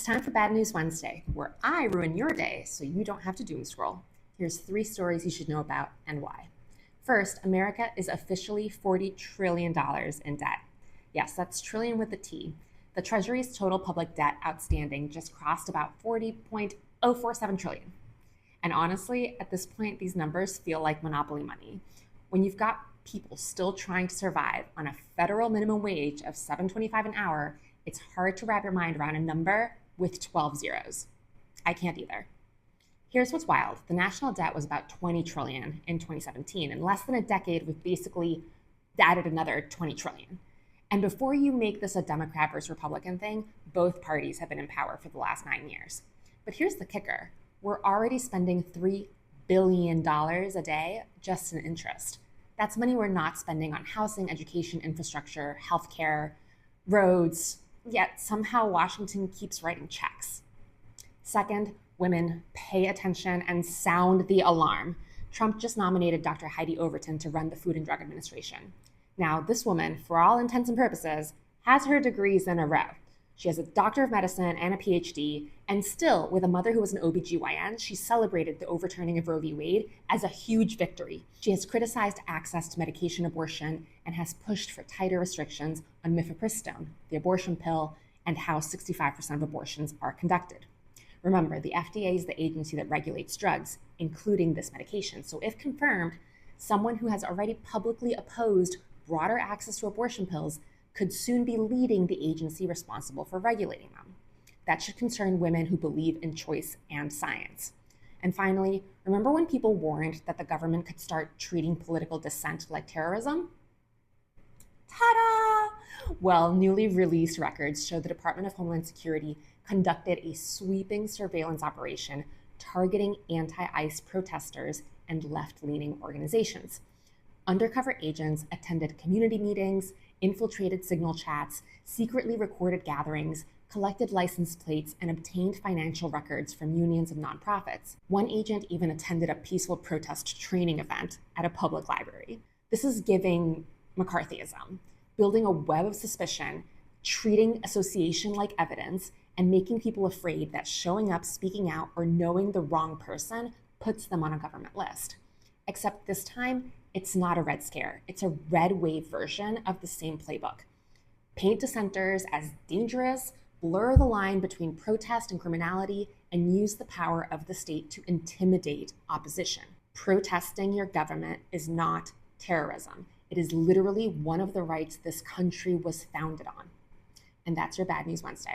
It's time for Bad News Wednesday, where I ruin your day so you don't have to doom scroll. Here's 3 stories you should know about and why. First, America is officially $40 trillion in debt. Yes, that's trillion with a T. The Treasury's total public debt outstanding just crossed about 40.047 trillion. And honestly, at this point, these numbers feel like monopoly money. When you've got people still trying to survive on a federal minimum wage of $7.25 an hour, it's hard to wrap your mind around a number with 12 zeros. I can't either. Here's what's wild. The national debt was about 20 trillion in 2017. In less than a decade, we've basically added another 20 trillion. And before you make this a Democrat versus Republican thing, both parties have been in power for the last 9 years. But here's the kicker. We're already spending $3 billion a day just in interest. That's money we're not spending on housing, education, infrastructure, healthcare, roads, yet somehow Washington keeps writing checks. Second, women, pay attention and sound the alarm. Trump just nominated Dr. Heidi Overton to run the Food and Drug Administration. Now, this woman, for all intents and purposes, has her degrees in a row. She has a doctor of medicine and a PhD, and still, with a mother who was an OBGYN, she celebrated the overturning of Roe v. Wade as a huge victory. She has criticized access to medication abortion and has pushed for tighter restrictions on mifepristone, the abortion pill, and how 65% of abortions are conducted. Remember, the FDA is the agency that regulates drugs, including this medication. So if confirmed, someone who has already publicly opposed broader access to abortion pills could soon be leading the agency responsible for regulating them. That should concern women who believe in choice and science. And finally, remember when people warned that the government could start treating political dissent like terrorism? Ta-da! Well, newly released records show the Department of Homeland Security conducted a sweeping surveillance operation targeting anti-ICE protesters and left-leaning organizations. Undercover agents attended community meetings, infiltrated signal chats, secretly recorded gatherings, collected license plates, and obtained financial records from unions of nonprofits. One agent even attended a peaceful protest training event at a public library. This is giving McCarthyism, building a web of suspicion, treating association like evidence, and making people afraid that showing up, speaking out, or knowing the wrong person puts them on a government list. Except this time, it's not a Red Scare. It's a red wave version of the same playbook. Paint dissenters as dangerous, blur the line between protest and criminality, and use the power of the state to intimidate opposition. Protesting your government is not terrorism. It is literally one of the rights this country was founded on. And that's your Bad News Wednesday.